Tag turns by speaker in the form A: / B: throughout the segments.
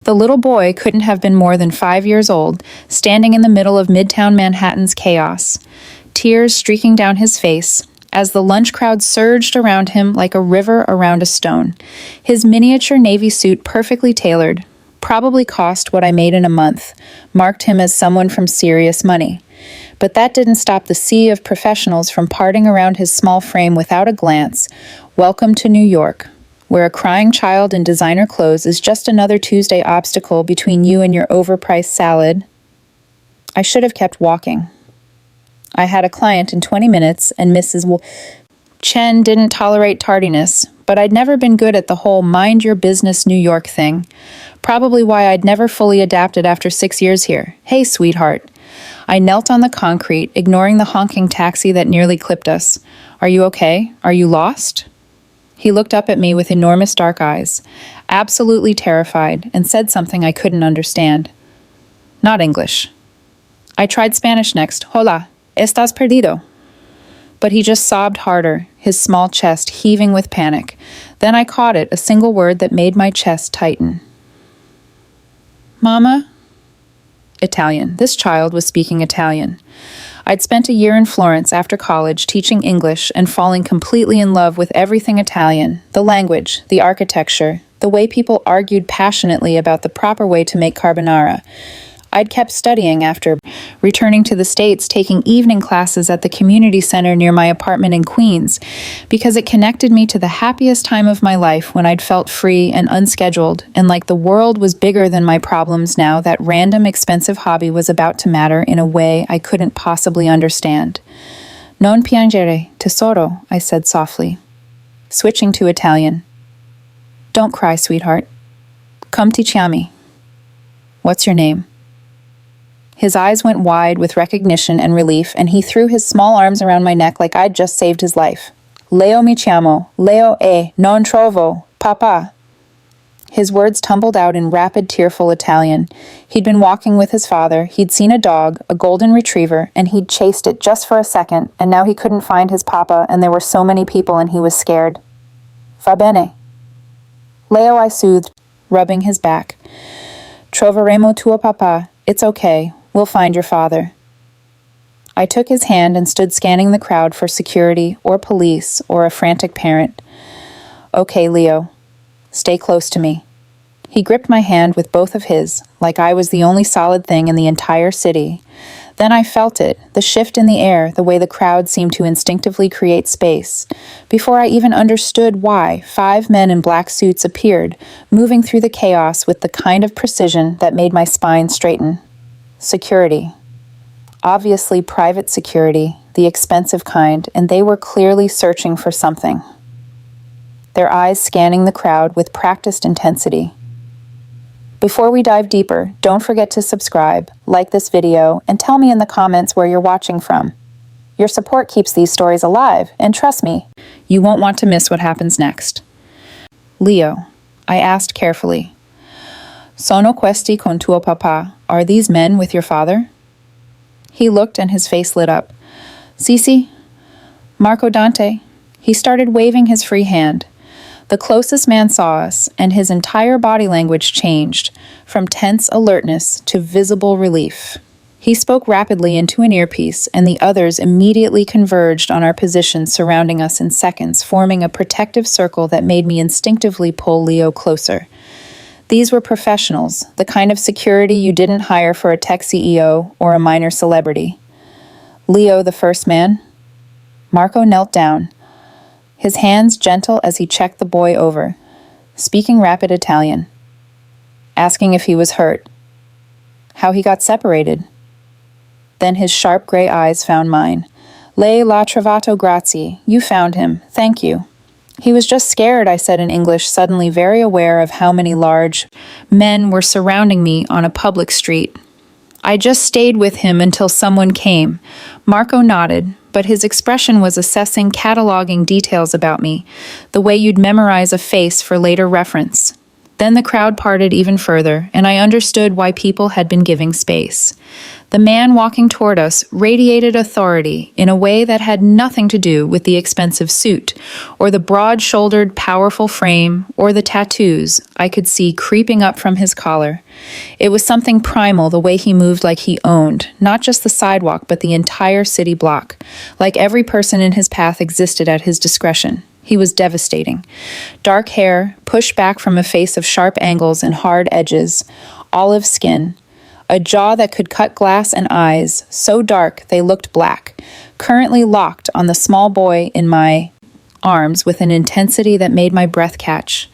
A: The little boy couldn't have been more than 5 years old, standing in the middle of Midtown Manhattan's chaos, tears streaking down his face, as the lunch crowd surged around him like a river around a stone. His miniature navy suit, perfectly tailored, probably cost what I made in a month, marked him as someone from serious money. But that didn't stop the sea of professionals from parting around his small frame without a glance. Welcome to New York, where a crying child in designer clothes is just another Tuesday obstacle between you and your overpriced salad. I should have kept walking. I had a client in 20 minutes, and Mrs. Chen didn't tolerate tardiness, but I'd never been good at the whole mind your business New York thing. Probably why I'd never fully adapted after 6 years here. Hey, sweetheart. I knelt on the concrete, ignoring the honking taxi that nearly clipped us. Are you okay? Are you lost? He looked up at me with enormous dark eyes, absolutely terrified, and said something I couldn't understand. Not English. I tried Spanish next. Hola, estás perdido? But he just sobbed harder, his small chest heaving with panic. Then I caught it, a single word that made my chest tighten. Mama? Italian. This child was speaking Italian. I'd spent a year in Florence after college teaching English and falling completely in love with everything Italian, the language, the architecture, the way people argued passionately about the proper way to make carbonara. I'd kept studying after returning to the States, taking evening classes at the community center near my apartment in Queens, because it connected me to the happiest time of my life when I'd felt free and unscheduled, and like the world was bigger than my problems now that random expensive hobby was about to matter in a way I couldn't possibly understand. Non piangere, tesoro, I said softly, switching to Italian. Don't cry, sweetheart. Come ti chiami. What's your name? His eyes went wide with recognition and relief, and he threw his small arms around my neck like I'd just saved his life. Leo mi chiamo, Leo non trovo, papa. His words tumbled out in rapid, tearful Italian. He'd been walking with his father, he'd seen a dog, a golden retriever, and he'd chased it just for a second, and now he couldn't find his papa, and there were so many people, and he was scared. Va bene. Leo, I soothed, rubbing his back. Troveremo tuo papa. It's okay. We'll find your father. I took his hand and stood scanning the crowd for security or police or a frantic parent. Okay, Leo. Stay close to me. He gripped my hand with both of his, like I was the only solid thing in the entire city. Then I felt it, the shift in the air, the way the crowd seemed to instinctively create space. Before I even understood why, 5 men in black suits appeared, moving through the chaos with the kind of precision that made my spine straighten. Security. Obviously private security, the expensive kind, and they were clearly searching for something. Their eyes scanning the crowd with practiced intensity. Before we dive deeper, don't forget to subscribe, like this video, and tell me in the comments where you're watching from. Your support keeps these stories alive, and trust me, you won't want to miss what happens next. Leo, I asked carefully. Sono questi con tuo papà? Are these men with your father? He looked and his face lit up. Sisi? Marco Dante? He started waving his free hand. The closest man saw us, and his entire body language changed, from tense alertness to visible relief. He spoke rapidly into an earpiece, and the others immediately converged on our positions surrounding us in seconds, forming a protective circle that made me instinctively pull Leo closer. These were professionals, the kind of security you didn't hire for a tech CEO or a minor celebrity. Leo, the first man. Marco knelt down, his hands gentle as he checked the boy over, speaking rapid Italian, asking if he was hurt, how he got separated. Then his sharp gray eyes found mine. Lei l'ha trovato, grazie. You found him. Thank you. He was just scared, I said in English, suddenly very aware of how many large men were surrounding me on a public street. I just stayed with him until someone came. Marco nodded, but his expression was assessing, cataloging details about me, the way you'd memorize a face for later reference. Then the crowd parted even further, and I understood why people had been giving space. The man walking toward us radiated authority in a way that had nothing to do with the expensive suit, or the broad-shouldered, powerful frame, or the tattoos I could see creeping up from his collar. It was something primal the way he moved, like he owned, not just the sidewalk, but the entire city block, like every person in his path existed at his discretion. He was devastating. Dark hair, pushed back from a face of sharp angles and hard edges, olive skin, a jaw that could cut glass, and eyes so dark they looked black, currently locked on the small boy in my arms with an intensity that made my breath catch.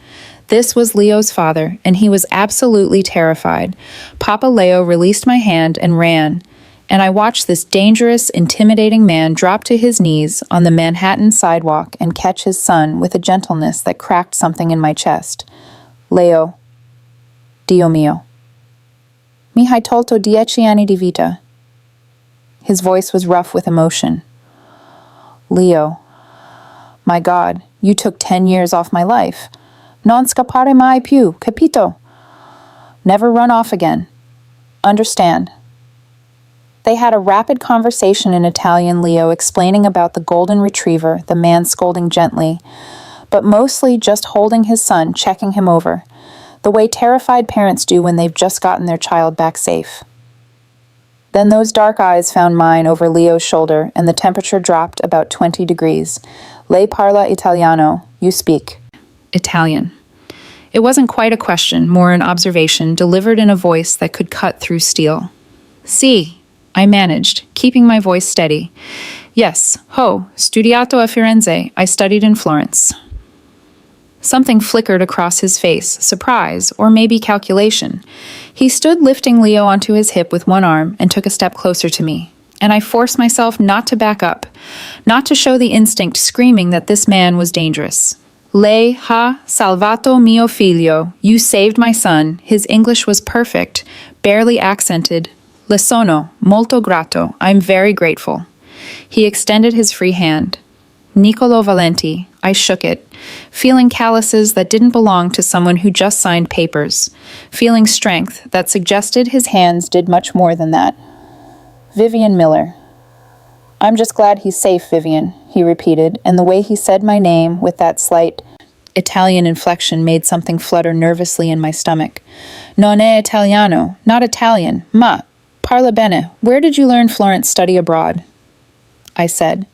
A: This was Leo's father, and he was absolutely terrified. Papa Leo released my hand and ran, and I watched this dangerous, intimidating man drop to his knees on the Manhattan sidewalk and catch his son with a gentleness that cracked something in my chest. Leo, Dio mio. Mi hai tolto 10 anni di vita. His voice was rough with emotion. Leo, my God, you took 10 years off my life. Non scappare mai più, capito? Never run off again. Understand? They had a rapid conversation in Italian, Leo explaining about the golden retriever, the man scolding gently, but mostly just holding his son, checking him over, the way terrified parents do when they've just gotten their child back safe. Then those dark eyes found mine over Leo's shoulder, and the temperature dropped about 20 degrees. Lei parla italiano, you speak. Italian. It wasn't quite a question, more an observation, delivered in a voice that could cut through steel. Si. I managed, keeping my voice steady. Yes, studiato a Firenze. I studied in Florence. Something flickered across his face, surprise, or maybe calculation. He stood lifting Leo onto his hip with one arm and took a step closer to me. And I forced myself not to back up, not to show the instinct screaming that this man was dangerous. Lei ha salvato mio figlio. You saved my son. His English was perfect, barely accented. Le sono molto grato. I'm very grateful. He extended his free hand. Niccolo Valenti. I shook it, feeling calluses that didn't belong to someone who just signed papers, feeling strength that suggested his hands did much more than that. Vivian Miller. I'm just glad he's safe, Vivian, he repeated, and the way he said my name with that slight Italian inflection made something flutter nervously in my stomach. Non è italiano, not Italian, ma parla bene. Where did you learn Florence study abroad? I said,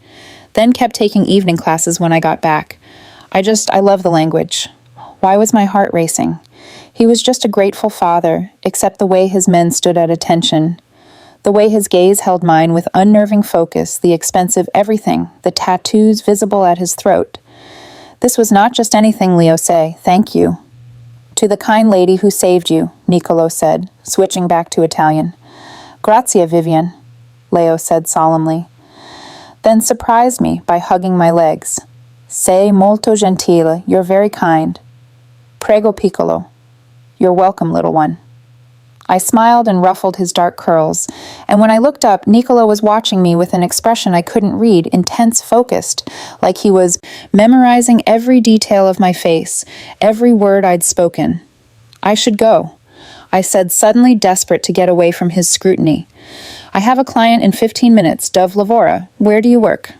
A: then kept taking evening classes when I got back. I love the language. Why was my heart racing? He was just a grateful father, except the way his men stood at attention. The way his gaze held mine with unnerving focus, the expensive everything, the tattoos visible at his throat. This was not just anything, Leo say, thank you. To the kind lady who saved you, Niccolo said, switching back to Italian. Grazie, Vivian, Leo said solemnly. Then surprised me by hugging my legs. Sei molto gentile, you're very kind. Prego piccolo, you're welcome, little one. I smiled and ruffled his dark curls, and when I looked up, Niccolo was watching me with an expression I couldn't read, intense, focused, like he was memorizing every detail of my face, every word I'd spoken. I should go, I said, suddenly desperate to get away from his scrutiny. I have a client in 15 minutes, Dove Lavora. Where do you work?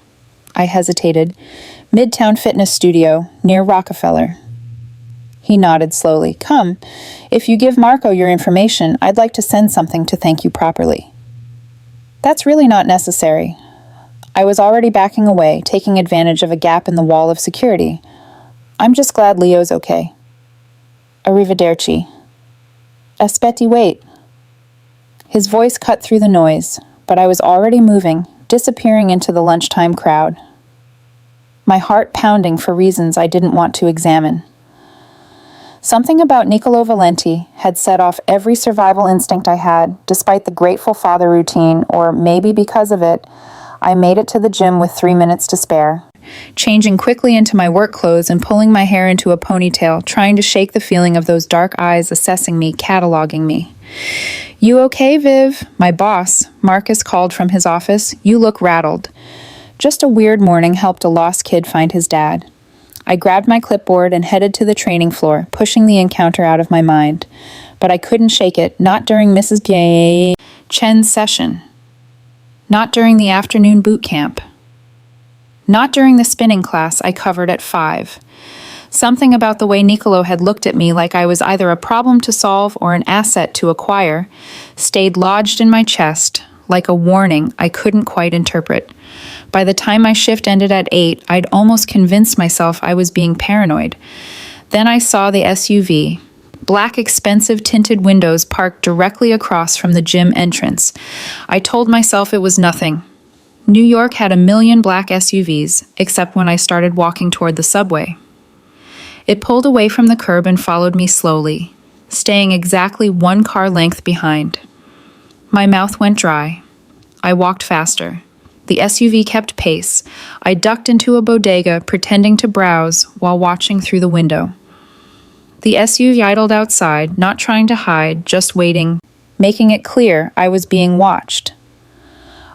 A: I hesitated. Midtown Fitness Studio, near Rockefeller. He nodded slowly. Come, if you give Marco your information, I'd like to send something to thank you properly. That's really not necessary. I was already backing away, taking advantage of a gap in the wall of security. I'm just glad Leo's okay. Arrivederci. Aspetti, wait. His voice cut through the noise, but I was already moving, disappearing into the lunchtime crowd. My heart pounding for reasons I didn't want to examine. Something about Niccolo Valenti had set off every survival instinct I had, despite the grateful father routine, or maybe because of it, I made it to the gym with 3 minutes to spare, changing quickly into my work clothes and pulling my hair into a ponytail, trying to shake the feeling of those dark eyes assessing me, cataloging me. You okay, Viv? My boss, Marcus, called from his office. You look rattled. Just a weird morning helped a lost kid find his dad. I grabbed my clipboard and headed to the training floor, pushing the encounter out of my mind. But I couldn't shake it, not during Mrs. Chen's session. Not during the afternoon boot camp. Not during the spinning class I covered at 5. Something about the way Nicolo had looked at me like I was either a problem to solve or an asset to acquire stayed lodged in my chest, like a warning I couldn't quite interpret. By the time my shift ended at 8, I'd almost convinced myself I was being paranoid. Then I saw the SUV, black expensive tinted windows parked directly across from the gym entrance. I told myself it was nothing. New York had a million black SUVs, except when I started walking toward the subway. It pulled away from the curb and followed me slowly, staying exactly 1 car length behind. My mouth went dry. I walked faster. The SUV kept pace. I ducked into a bodega, pretending to browse while watching through the window. The SUV idled outside, not trying to hide, just waiting, making it clear I was being watched.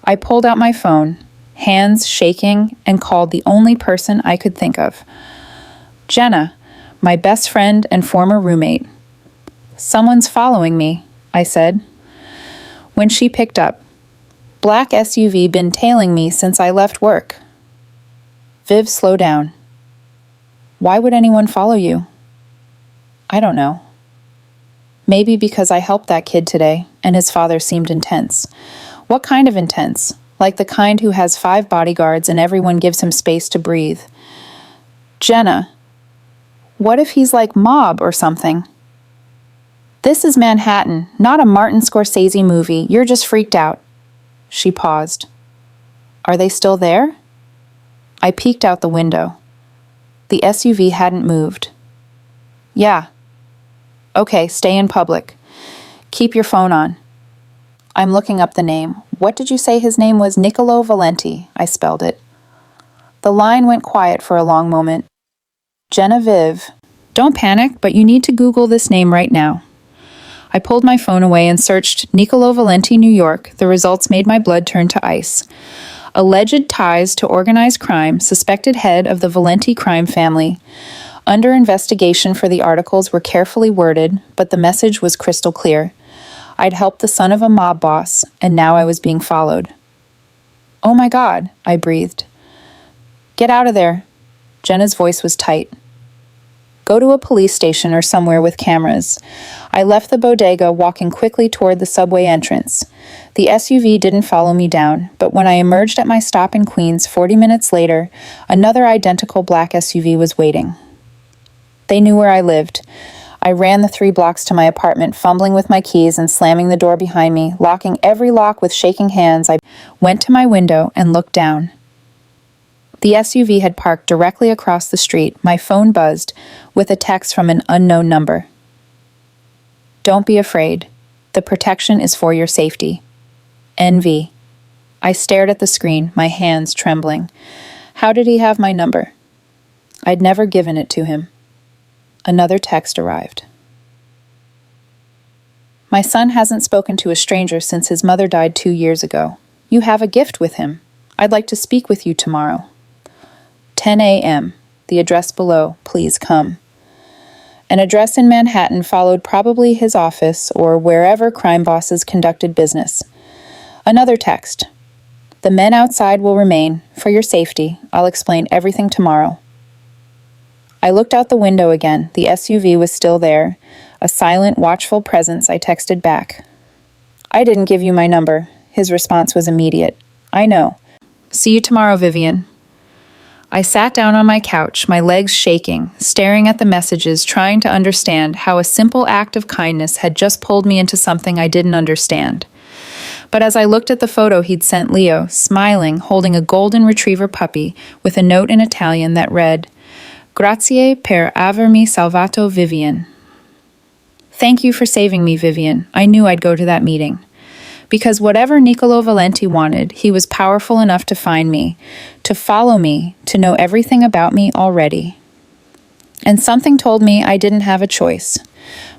A: I pulled out my phone, hands shaking, and called the only person I could think of. Jenna, my best friend and former roommate. "Someone's following me," I said. When she picked up, "Black SUV been tailing me since I left work." "Viv, slow down. Why would anyone follow you?" "I don't know. Maybe because I helped that kid today, and his father seemed intense." "What kind of intense? Like the kind who has 5 bodyguards and everyone gives him space to breathe." "Jenna, what if he's like mob or something?" "This is Manhattan, not a Martin Scorsese movie. You're just freaked out." She paused. "Are they still there?" I peeked out the window. The SUV hadn't moved. "Yeah." "Okay, stay in public. Keep your phone on." I'm looking up the name. "What did you say his name was?" "Nicolo Valenti," I spelled it. The line went quiet for a long moment. "Genevieve, don't panic, but you need to Google this name right now." I pulled my phone away and searched Nicolo Valenti, New York. The results made my blood turn to ice. Alleged ties to organized crime, suspected head of the Valenti crime family. Under investigation for the articles were carefully worded, but the message was crystal clear. I'd helped the son of a mob boss, and now I was being followed. "Oh my God," I breathed. "Get out of there." Jenna's voice was tight. "Go to a police station or somewhere with cameras." I left the bodega, walking quickly toward the subway entrance. The SUV didn't follow me down, but when I emerged at my stop in Queens 40 minutes later, another identical black SUV was waiting. They knew where I lived. I ran the 3 blocks to my apartment, fumbling with my keys and slamming the door behind me, locking every lock with shaking hands. I went to my window and looked down. The SUV had parked directly across the street. My phone buzzed with a text from an unknown number. "Don't be afraid. The protection is for your safety. NV." I stared at the screen, my hands trembling. How did he have my number? I'd never given it to him. Another text arrived. "My son hasn't spoken to a stranger since his mother died 2 years ago. You have a gift with him. I'd like to speak with you tomorrow. 10 a.m. The address below. Please come." An address in Manhattan followed, probably his office or wherever crime bosses conducted business. Another text. "The men outside will remain. For your safety. I'll explain everything tomorrow." I looked out the window again. The SUV was still there. A silent, watchful presence. I texted back. "I didn't give you my number." His response was immediate. "I know. See you tomorrow, Vivian." I sat down on my couch, my legs shaking, staring at the messages, trying to understand how a simple act of kindness had just pulled me into something I didn't understand. But as I looked at the photo he'd sent Leo, smiling, holding a golden retriever puppy, with a note in Italian that read, "Grazie per avermi salvato, Vivian." Thank you for saving me, Vivian. I knew I'd go to that meeting. Because whatever Nicolo Valenti wanted, he was powerful enough to find me, to follow me, to know everything about me already. And something told me I didn't have a choice.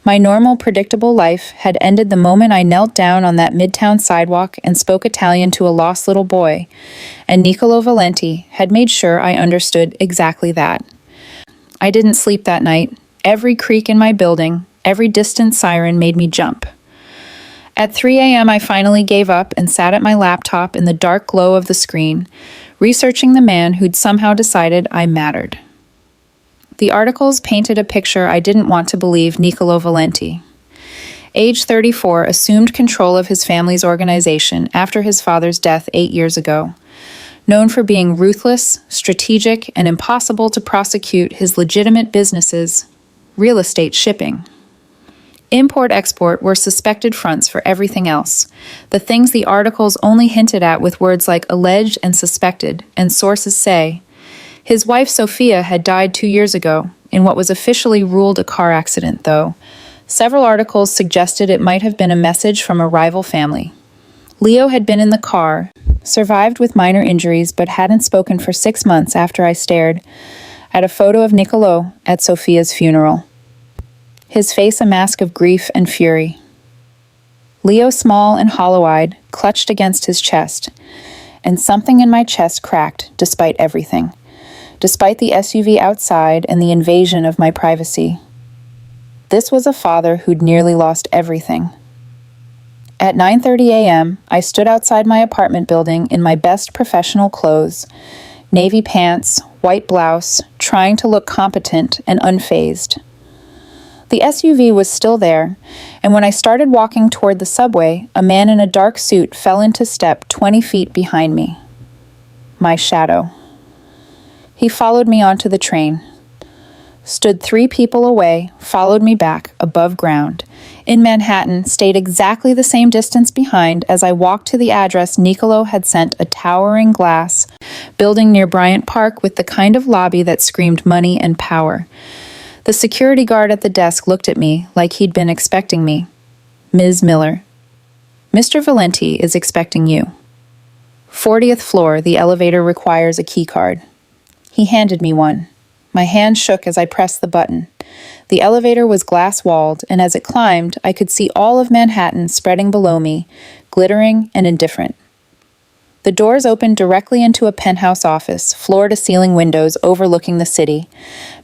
A: My normal, predictable life had ended the moment I knelt down on that midtown sidewalk and spoke Italian to a lost little boy, and Nicolo Valenti had made sure I understood exactly that. I didn't sleep that night. Every creak in my building, every distant siren made me jump. At 3 a.m., I finally gave up and sat at my laptop in the dark glow of the screen, researching the man who'd somehow decided I mattered. The articles painted a picture I didn't want to believe Niccolo Valenti. Age 34, assumed control of his family's organization after his father's death 8 years ago. Known for being ruthless, strategic, and impossible to prosecute his legitimate businesses, real estate shipping. Import-export were suspected fronts for everything else, the things the articles only hinted at with words like alleged and suspected, and sources say. His wife Sophia had died 2 years ago, in what was officially ruled a car accident, though. Several articles suggested it might have been a message from a rival family. Leo had been in the car, survived with minor injuries, but hadn't spoken for 6 months after I stared at a photo of Niccolo at Sophia's funeral. His face a mask of grief and fury. Leo, small and hollow-eyed, clutched against his chest, and something in my chest cracked despite everything, despite the SUV outside and the invasion of my privacy. This was a father who'd nearly lost everything. At 9:30 a.m., I stood outside my apartment building in my best professional clothes, navy pants, white blouse, trying to look competent and unfazed. The SUV was still there, and when I started walking toward the subway, a man in a dark suit fell into step 20 feet behind me. My shadow. He followed me onto the train, stood 3 people away, followed me back, above ground. In Manhattan, stayed exactly the same distance behind as I walked to the address Niccolo had sent, a towering glass building near Bryant Park with the kind of lobby that screamed money and power. The security guard at the desk looked at me like he'd been expecting me. Ms. Miller. Mr. Valenti is expecting you. 40th floor, the elevator requires a key card. He handed me one. My hand shook as I pressed the button. The elevator was glass-walled, and as it climbed, I could see all of Manhattan spreading below me, glittering and indifferent. The doors opened directly into a penthouse office, floor-to-ceiling windows overlooking the city,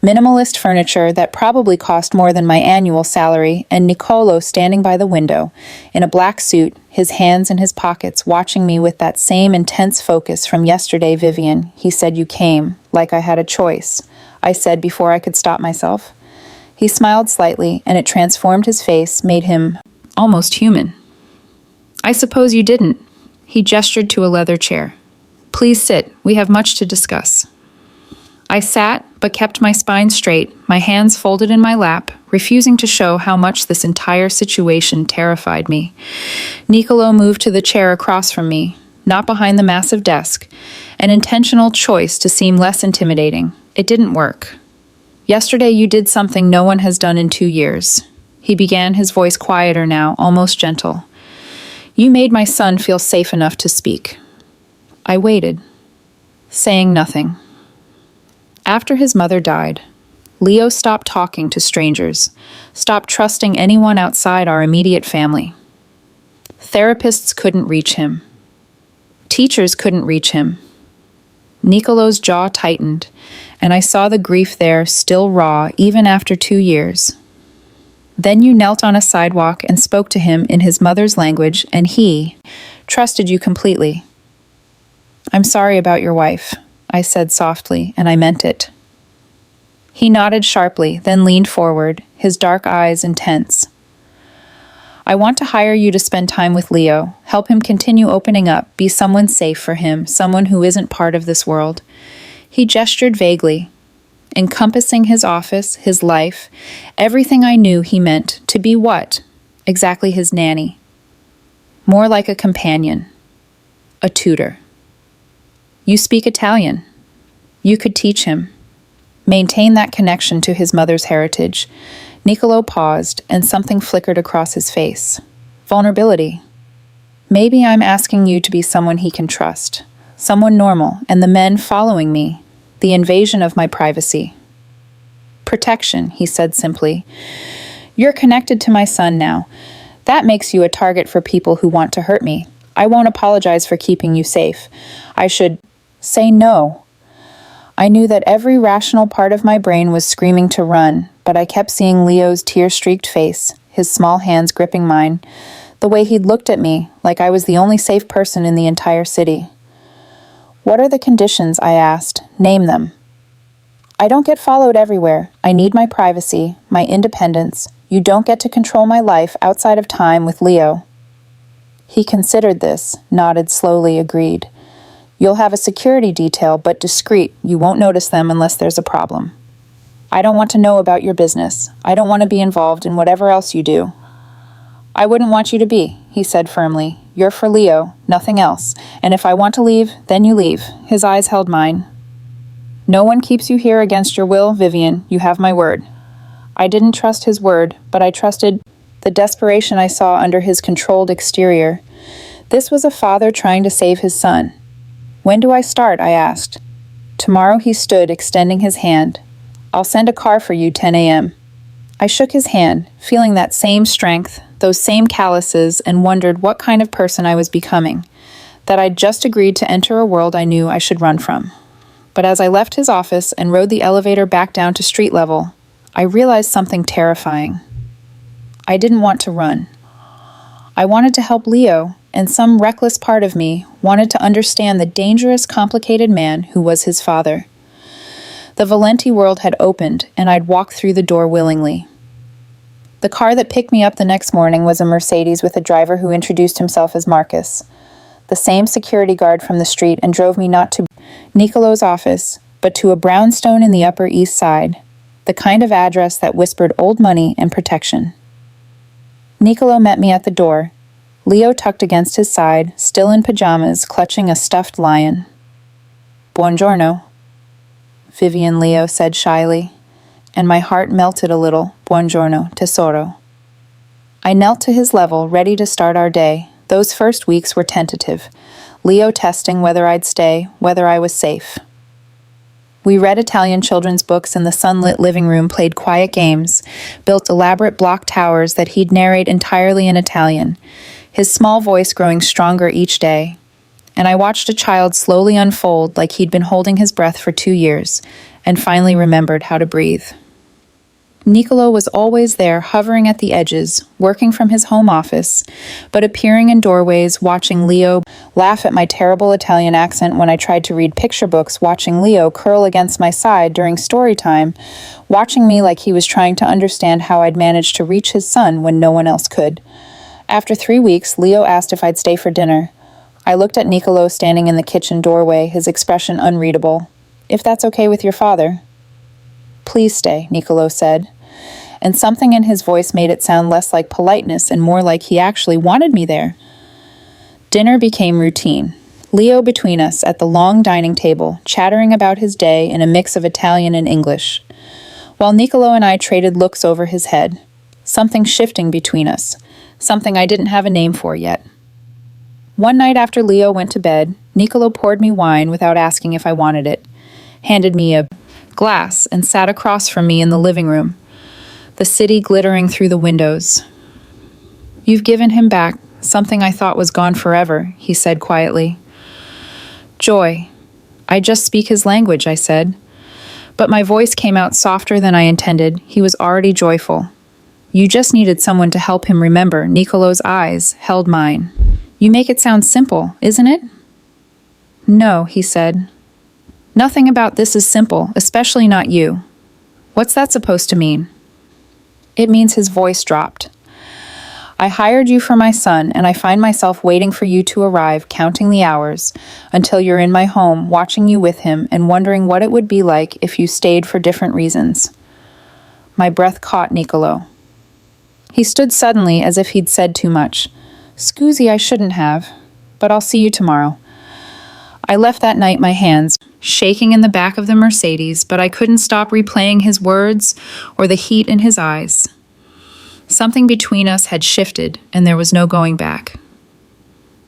A: minimalist furniture that probably cost more than my annual salary, and Niccolo standing by the window, in a black suit, his hands in his pockets, watching me with that same intense focus from yesterday. Vivian, he said you came, like I had a choice, I said before I could stop myself. He smiled slightly, and it transformed his face, made him almost human. I suppose you didn't. He gestured to a leather chair. Please sit, we have much to discuss. I sat, but kept my spine straight, my hands folded in my lap, refusing to show how much this entire situation terrified me. Niccolo moved to the chair across from me, not behind the massive desk, an intentional choice to seem less intimidating. It didn't work. Yesterday you did something no one has done in 2 years. He began, his voice quieter now, almost gentle. You made my son feel safe enough to speak. I waited, saying nothing. After his mother died, Leo stopped talking to strangers, stopped trusting anyone outside our immediate family. Therapists couldn't reach him. Teachers couldn't reach him. Niccolo's jaw tightened, and I saw the grief there, still raw, even after 2 years. Then you knelt on a sidewalk and spoke to him in his mother's language, and he trusted you completely. I'm sorry about your wife, I said softly, and I meant it. He nodded sharply, then leaned forward, his dark eyes intense. I want to hire you to spend time with Leo, help him continue opening up, be someone safe for him, someone who isn't part of this world. He gestured vaguely, encompassing his office, his life, everything I knew he meant to be what? Exactly his nanny. More like a companion, a tutor. You speak Italian. You could teach him. Maintain that connection to his mother's heritage. Niccolo paused, and something flickered across his face. Vulnerability. Maybe I'm asking you to be someone he can trust, someone normal, and the men following me, the invasion of my privacy. Protection, he said simply. You're connected to my son now. That makes you a target for people who want to hurt me. I won't apologize for keeping you safe. I should say no. I knew that every rational part of my brain was screaming to run, but I kept seeing Leo's tear-streaked face, his small hands gripping mine, the way he'd looked at me like I was the only safe person in the entire city. "What are the conditions?" I asked. "Name them." "I don't get followed everywhere. I need my privacy, my independence. You don't get to control my life outside of time with Leo." He considered this, nodded slowly, agreed. "You'll have a security detail, but discreet. You won't notice them unless there's a problem. I don't want to know about your business. I don't want to be involved in whatever else you do." "I wouldn't want you to be," he said firmly. "You're for Leo, nothing else. And if I want to leave, then you leave." His eyes held mine. "No one keeps you here against your will, Vivian. You have my word." I didn't trust his word, but I trusted the desperation I saw under his controlled exterior. This was a father trying to save his son. "When do I start?" I asked. "Tomorrow," he stood, extending his hand. "I'll send a car for you 10 a.m. I shook his hand, feeling that same strength, those same calluses, and wondered what kind of person I was becoming, that I'd just agreed to enter a world I knew I should run from. But as I left his office and rode the elevator back down to street level, I realized something terrifying. I didn't want to run. I wanted to help Leo, and some reckless part of me wanted to understand the dangerous, complicated man who was his father. The Valenti world had opened, and I'd walked through the door willingly. The car that picked me up the next morning was a Mercedes with a driver who introduced himself as Marcus, the same security guard from the street, and drove me not to Nicolo's office, but to a brownstone in the Upper East Side, the kind of address that whispered old money and protection. Nicolo met me at the door, Leo tucked against his side, still in pajamas, clutching a stuffed lion. "Buongiorno," Vivian, Leo said shyly, and my heart melted a little. "Buongiorno, tesoro." I knelt to his level, ready to start our day. Those first weeks were tentative, Leo testing whether I'd stay, whether I was safe. We read Italian children's books in the sunlit living room, played quiet games, built elaborate block towers that he'd narrate entirely in Italian, his small voice growing stronger each day. And I watched a child slowly unfold like he'd been holding his breath for 2 years, and finally remembered how to breathe. Nicolo was always there, hovering at the edges, working from his home office, but appearing in doorways, watching Leo laugh at my terrible Italian accent when I tried to read picture books, watching Leo curl against my side during story time, watching me like he was trying to understand how I'd managed to reach his son when no one else could. After 3 weeks, Leo asked if I'd stay for dinner. I looked at Nicolo standing in the kitchen doorway, his expression unreadable. "If that's okay with your father." "Please stay," Nicolo said. And something in his voice made it sound less like politeness and more like he actually wanted me there. Dinner became routine. Leo between us at the long dining table, chattering about his day in a mix of Italian and English, while Nicolo and I traded looks over his head. Something shifting between us, something I didn't have a name for yet. One night after Leo went to bed, Nicolo poured me wine without asking if I wanted it, handed me a glass, and sat across from me in the living room, the city glittering through the windows. "You've given him back something I thought was gone forever," he said quietly. "Joy. I just speak his language," I said. But my voice came out softer than I intended. He was already joyful. "You just needed someone to help him remember." Nicolo's eyes held mine. "You make it sound simple, isn't it?" "No," he said. "Nothing about this is simple, especially not you." "What's that supposed to mean?" It means his voice dropped. "I hired you for my son, and I find myself waiting for you to arrive, counting the hours, until you're in my home, watching you with him, and wondering what it would be like if you stayed for different reasons." My breath caught Nicolo. He stood suddenly as if he'd said too much. "Scusi, I shouldn't have, but I'll see you tomorrow." I left that night, my hands shaking in the back of the Mercedes, but I couldn't stop replaying his words or the heat in his eyes. Something between us had shifted, and there was no going back.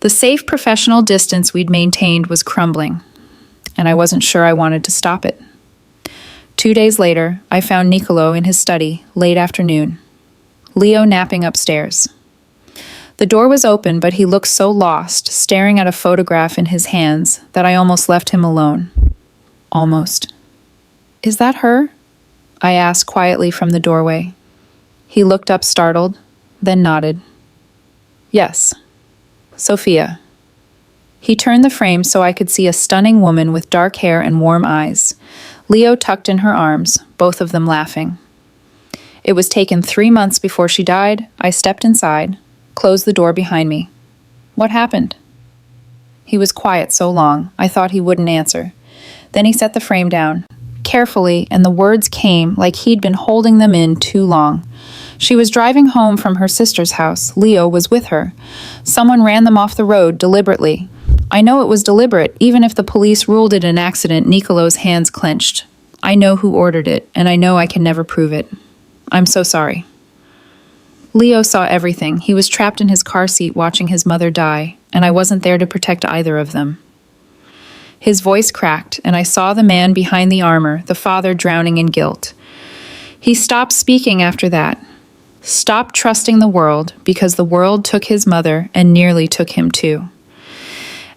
A: The safe professional distance we'd maintained was crumbling, and I wasn't sure I wanted to stop it. 2 days later, I found Nicolo in his study, late afternoon, Leo napping upstairs. The door was open, but he looked so lost, staring at a photograph in his hands, that I almost left him alone. Almost. Is that her? I asked quietly from the doorway. He looked up startled, then nodded. Yes, Sophia. He turned the frame so I could see a stunning woman with dark hair and warm eyes, Leo tucked in her arms, both of them laughing. It was taken 3 months before she died. I stepped inside, closed the door behind me. What happened? He was quiet so long, I thought he wouldn't answer. Then he set the frame down, carefully, and the words came like he'd been holding them in too long. She was driving home from her sister's house. Leo was with her. Someone ran them off the road deliberately. I know it was deliberate, even if the police ruled it an accident. Nicolo's hands clenched. I know who ordered it, and I know I can never prove it. I'm so sorry. Leo saw everything. He was trapped in his car seat watching his mother die, and I wasn't there to protect either of them. His voice cracked, and I saw the man behind the armor, the father drowning in guilt. He stopped speaking after that. Stopped trusting the world because the world took his mother and nearly took him too.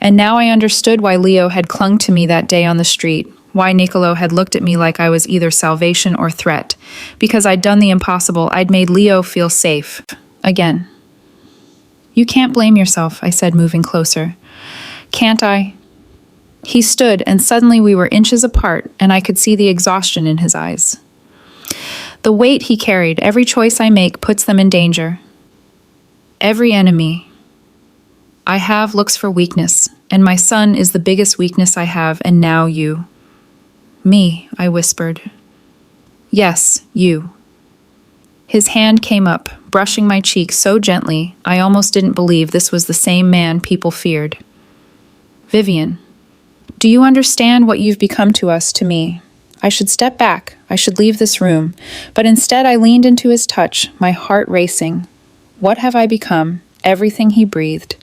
A: And now I understood why Leo had clung to me that day on the street, why Nicolo had looked at me like I was either salvation or threat. Because I'd done the impossible, I'd made Leo feel safe. Again. You can't blame yourself, I said, moving closer. Can't I? He stood, and suddenly we were inches apart, and I could see the exhaustion in his eyes. The weight he carried, every choice I make puts them in danger. Every enemy I have looks for weakness, and my son is the biggest weakness I have, and now you. Me, I whispered. Yes, you. His hand came up, brushing my cheek so gently, I almost didn't believe this was the same man people feared. Vivian, do you understand what you've become to us, to me? I should step back, I should leave this room, but instead I leaned into his touch, my heart racing. What have I become? Everything he breathed.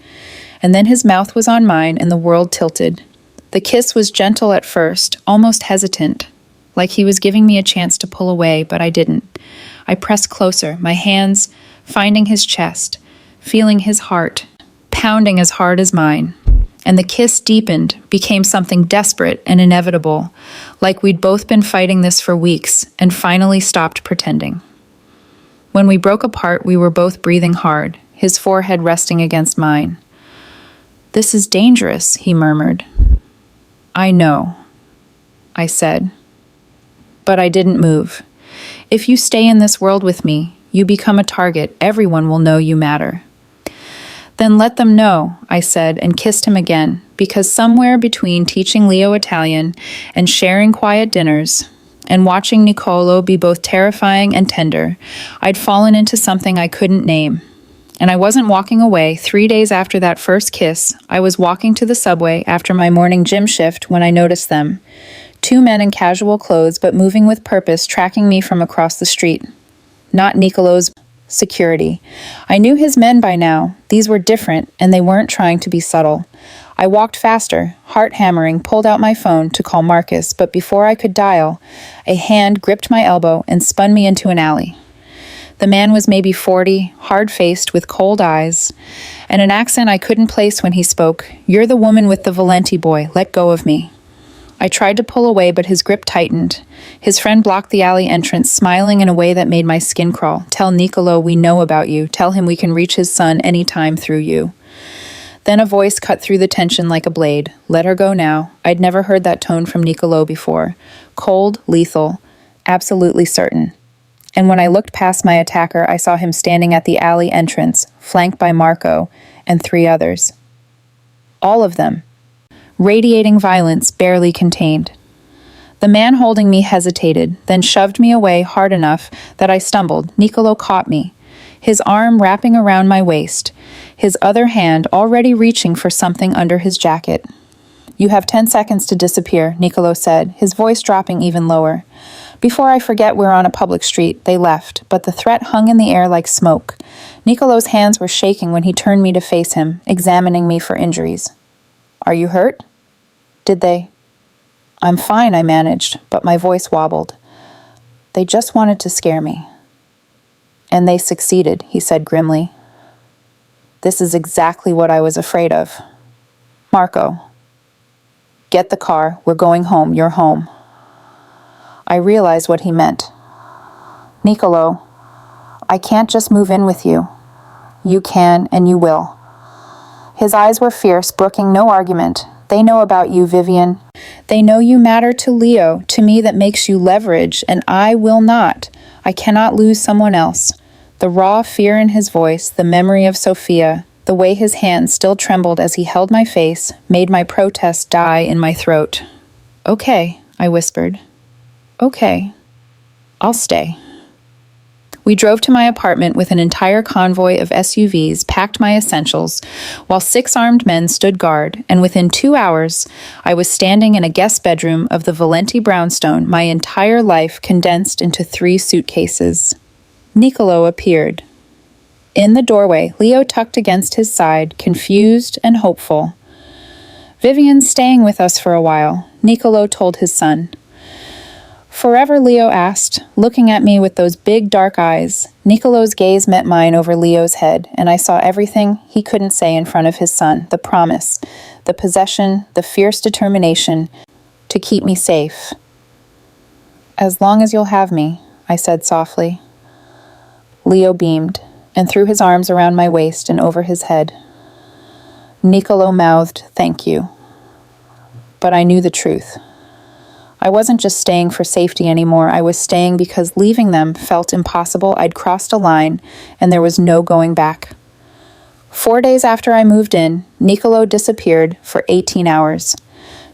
A: And then his mouth was on mine and the world tilted. The kiss was gentle at first, almost hesitant, like he was giving me a chance to pull away, but I didn't. I pressed closer, my hands finding his chest, feeling his heart, pounding as hard as mine. And the kiss deepened, became something desperate and inevitable, like we'd both been fighting this for weeks and finally stopped pretending. When we broke apart, we were both breathing hard, his forehead resting against mine. This is dangerous, he murmured. I know, I said. But I didn't move. If you stay in this world with me, you become a target. Everyone will know you matter. Then let them know, I said, and kissed him again, because somewhere between teaching Leo Italian and sharing quiet dinners and watching Nicolo be both terrifying and tender, I'd fallen into something I couldn't name. And I wasn't walking away. 3 days after that first kiss, I was walking to the subway after my morning gym shift when I noticed them. 2 men in casual clothes, but moving with purpose, tracking me from across the street. Not Nicolo's security. I knew his men by now. These were different, and they weren't trying to be subtle. I walked faster, heart hammering, pulled out my phone to call Marcus, but before I could dial, a hand gripped my elbow and spun me into an alley. The man was maybe 40, hard-faced, with cold eyes, and an accent I couldn't place when he spoke. You're the woman with the Valenti boy. Let go of me. I tried to pull away, but his grip tightened. His friend blocked the alley entrance, smiling in a way that made my skin crawl. Tell Nicolo we know about you. Tell him we can reach his son any time through you. Then a voice cut through the tension like a blade. Let her go now. I'd never heard that tone from Nicolo before. Cold, lethal, absolutely certain. And when I looked past my attacker, I saw him standing at the alley entrance, flanked by Marco and 3 others. All of them. Radiating violence, barely contained. The man holding me hesitated, then shoved me away hard enough that I stumbled. Nicolo caught me, his arm wrapping around my waist, his other hand already reaching for something under his jacket. You have 10 seconds to disappear, Nicolo said, his voice dropping even lower. Before I forget we're on a public street, they left, but the threat hung in the air like smoke. Nicolo's hands were shaking when he turned me to face him, examining me for injuries. Are you hurt? Did they? I'm fine, I managed, but my voice wobbled. They just wanted to scare me. And they succeeded, he said grimly. This is exactly what I was afraid of. Marco, get the car. We're going home. You're home. I realized what he meant. Nicolo, I can't just move in with you. You can and you will. His eyes were fierce, brooking no argument. They know about you, Vivian. They know you matter to Leo, to me that makes you leverage, and I will not. I cannot lose someone else. The raw fear in his voice, the memory of Sophia, the way his hand still trembled as he held my face, made my protest die in my throat. Okay, I whispered. Okay, I'll stay. We drove to my apartment with an entire convoy of SUVs, packed my essentials, while 6 armed men stood guard, and within 2 hours, I was standing in a guest bedroom of the Valenti brownstone, my entire life condensed into 3 suitcases. Nicolo appeared. In the doorway, Leo tucked against his side, confused and hopeful. Vivian's staying with us for a while, Nicolo told his son. Forever, Leo asked, looking at me with those big dark eyes. Nicolo's gaze met mine over Leo's head, and I saw everything he couldn't say in front of his son, the promise, the possession, the fierce determination to keep me safe. As long as you'll have me, I said softly. Leo beamed and threw his arms around my waist and over his head. Nicolo mouthed, "Thank you." But I knew the truth. I wasn't just staying for safety anymore. I was staying because leaving them felt impossible. I'd crossed a line, and there was no going back. 4 days after I moved in, Nicolo disappeared for 18 hours.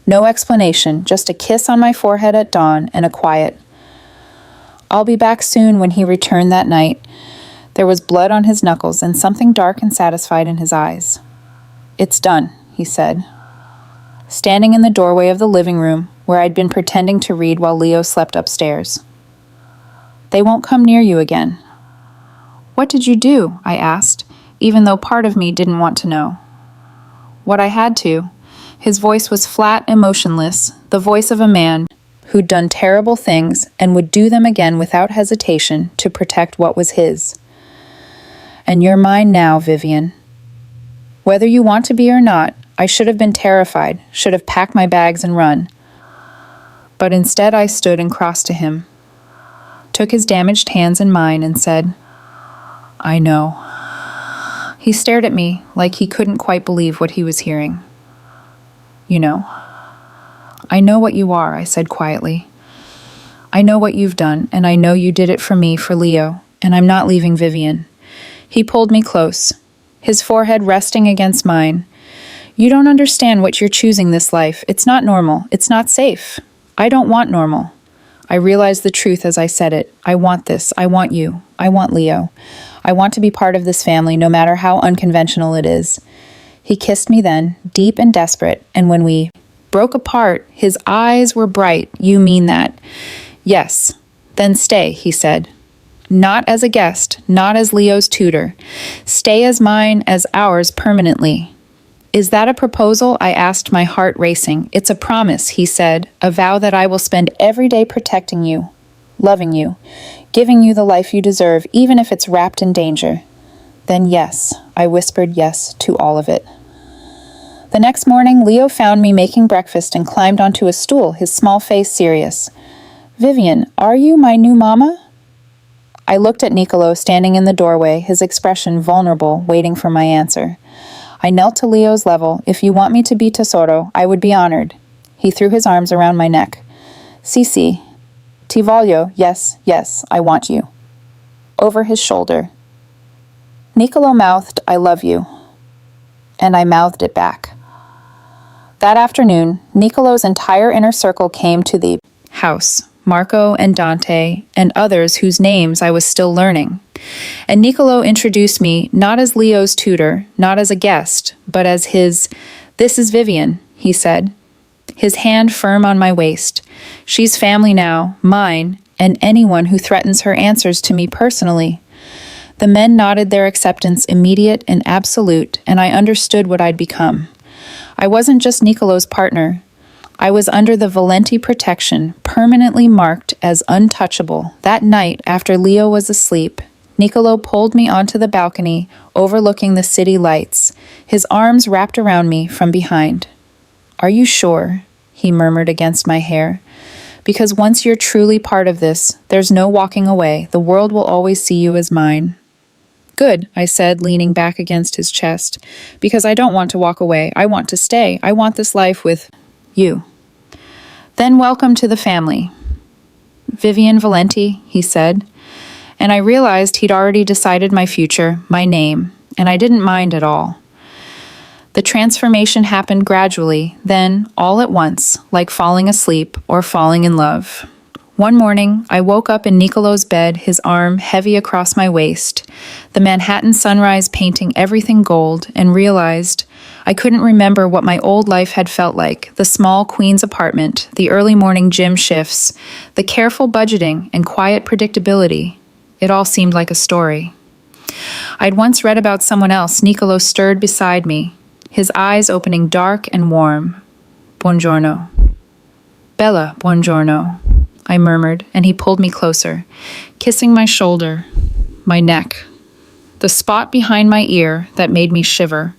A: No explanation, just a kiss on my forehead at dawn and a quiet. I'll be back soon when he returned that night. There was blood on his knuckles and something dark and satisfied in his eyes. It's done, he said. Standing in the doorway of the living room, where I'd been pretending to read while Leo slept upstairs. They won't come near you again. What did you do? I asked, even though part of me didn't want to know. What I had to. His voice was flat, emotionless, the voice of a man who'd done terrible things and would do them again without hesitation to protect what was his. And you're mine now, Vivian. Whether you want to be or not, I should have been terrified, should have packed my bags and run. But instead I stood and crossed to him, took his damaged hands in mine and said, I know. He stared at me like he couldn't quite believe what he was hearing. You know. I know what you are, I said quietly. I know what you've done, and I know you did it for me, for Leo, and I'm not leaving Vivian. He pulled me close, his forehead resting against mine. You don't understand what you're choosing this life. It's not normal. It's not safe. I don't want normal. I realized the truth as I said it. I want this. I want you. I want Leo. I want to be part of this family, no matter how unconventional it is. He kissed me then, deep and desperate, and when we broke apart, his eyes were bright. You mean that? Yes. Then stay, he said. Not as a guest, not as Leo's tutor. Stay as mine, as ours permanently. Is that a proposal? I asked, my heart racing. It's a promise, he said, a vow that I will spend every day protecting you, loving you, giving you the life you deserve, even if it's wrapped in danger. Then yes, I whispered yes to all of it. The next morning, Leo found me making breakfast and climbed onto a stool, his small face serious. Vivian, are you my new mama? I looked at Nicolo standing in the doorway, his expression vulnerable, waiting for my answer. I knelt to Leo's level. If you want me to be tesoro, I would be honored. He threw his arms around my neck. Si, ti voglio, yes, yes, I want you. Over his shoulder. Nicolo mouthed, I love you. And I mouthed it back. That afternoon, Nicolo's entire inner circle came to the house. Marco and Dante, and others whose names I was still learning. And Nicolo introduced me not as Leo's tutor, not as a guest, but as his, this is Vivian, he said, his hand firm on my waist. She's family now, mine, and anyone who threatens her answers to me personally. The men nodded their acceptance, immediate and absolute, and I understood what I'd become. I wasn't just Nicolo's partner. I was under the Valenti protection, permanently marked as untouchable. That night, after Leo was asleep, Nicolo pulled me onto the balcony, overlooking the city lights, his arms wrapped around me from behind. Are you sure? He murmured against my hair. Because once you're truly part of this, there's no walking away. The world will always see you as mine. Good, I said, leaning back against his chest, because I don't want to walk away. I want to stay. I want this life with you. Then welcome to the family. Vivian Valenti, he said, and I realized he'd already decided my future, my name, and I didn't mind at all. The transformation happened gradually, then, all at once, like falling asleep or falling in love. One morning, I woke up in Nicolo's bed, his arm heavy across my waist, the Manhattan sunrise painting everything gold, and realized I couldn't remember what my old life had felt like, the small Queens apartment, the early morning gym shifts, the careful budgeting and quiet predictability. It all seemed like a story. I'd once read about someone else. Nicolo stirred beside me, his eyes opening dark and warm. Buongiorno. Bella, buongiorno, I murmured, and he pulled me closer, kissing my shoulder, my neck, the spot behind my ear that made me shiver.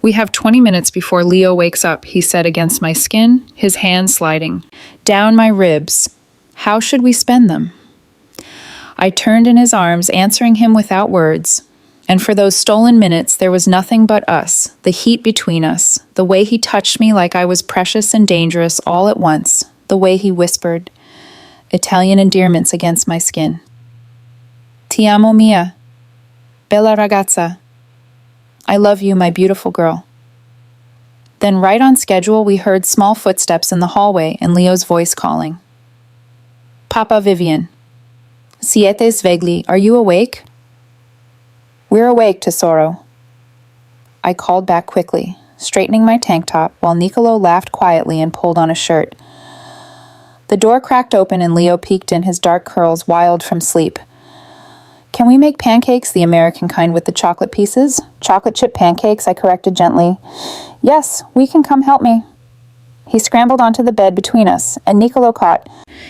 A: We have 20 minutes before Leo wakes up, he said against my skin, his hand sliding down my ribs. How should we spend them? I turned in his arms, answering him without words. And for those stolen minutes, there was nothing but us, the heat between us, the way he touched me like I was precious and dangerous all at once, the way he whispered Italian endearments against my skin. Ti amo mia, bella ragazza. I love you, my beautiful girl. Then right on schedule, we heard small footsteps in the hallway and Leo's voice calling. Papa Vivian. Siete svegli, are you awake? We're awake, tesoro. I called back quickly, straightening my tank top while Nicolo laughed quietly and pulled on a shirt. The door cracked open and Leo peeked in, his dark curls wild from sleep. Can we make pancakes, the American kind with the chocolate pieces? Chocolate chip pancakes, I corrected gently. Yes, we can come help me. He scrambled onto the bed between us, and Nicolo caught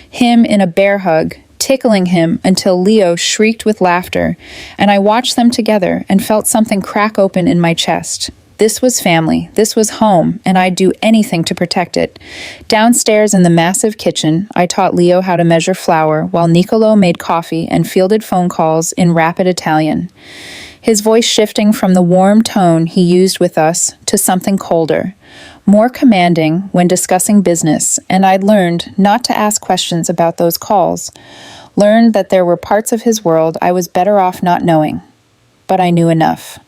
A: him in a bear hug, tickling him until Leo shrieked with laughter, and I watched them together and felt something crack open in my chest. This was family, this was home, and I'd do anything to protect it. Downstairs in the massive kitchen, I taught Leo how to measure flour while Nicolo made coffee and fielded phone calls in rapid Italian, his voice shifting from the warm tone he used with us to something colder, more commanding when discussing business, and I'd learned not to ask questions about those calls, learned that there were parts of his world I was better off not knowing. But I knew enough.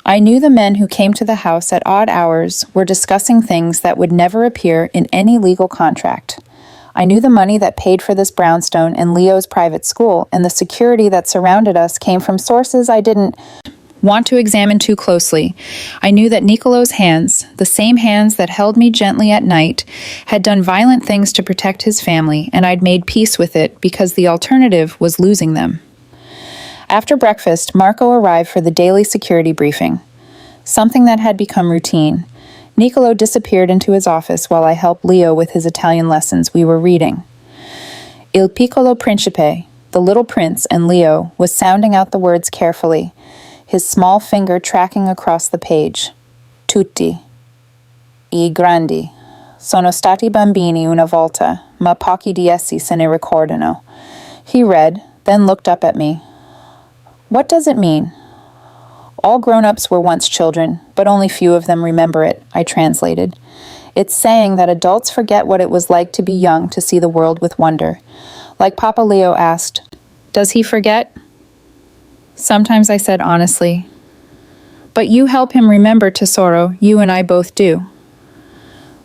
A: I knew the men who came to the house at odd hours were discussing things that would never appear in any legal contract. I knew the money that paid for this brownstone and Leo's private school, and the security that surrounded us came from sources I didn't want to examine too closely. I knew that Nicolo's hands, the same hands that held me gently at night, had done violent things to protect his family, and I'd made peace with it because the alternative was losing them. After breakfast, Marco arrived for the daily security briefing, something that had become routine. Nicolo disappeared into his office while I helped Leo with his Italian lessons we were reading. Il piccolo principe, the little prince, and Leo was sounding out the words carefully, his small finger tracking across the page. Tutti. I grandi. Sono stati bambini una volta, ma pochi di essi se ne ricordano. He read, then looked up at me. What does it mean? All grown-ups were once children, but only few of them remember it, I translated. It's saying that adults forget what it was like to be young, to see the world with wonder. Like Papa Leo asked, does he forget? Sometimes I said honestly, but you help him remember, tesoro, you and I both do.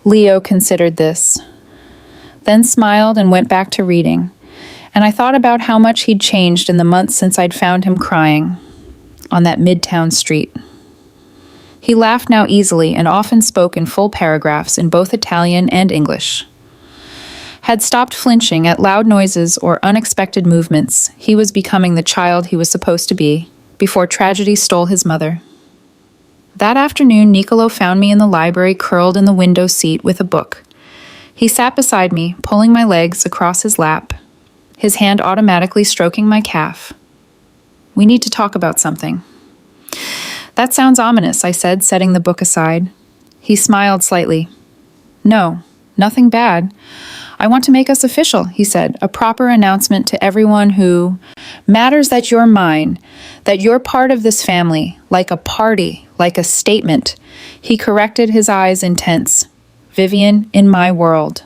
A: Leo considered this, then smiled and went back to reading, and I thought about how much he'd changed in the months since I'd found him crying on that midtown street. He laughed now easily and often spoke in full paragraphs in both Italian and English. Had stopped flinching at loud noises or unexpected movements. He was becoming the child he was supposed to be before tragedy stole his mother. That afternoon, Nicolo found me in the library, curled in the window seat with a book. He sat beside me, pulling my legs across his lap, his hand automatically stroking my calf. We need to talk about something. That sounds ominous, I said, setting the book aside. He smiled slightly. No, nothing bad. I want to make us official, he said, a proper announcement to everyone who matters that you're mine, that you're part of this family, like a party, like a statement. He corrected, his eyes intense. Vivian, in my world.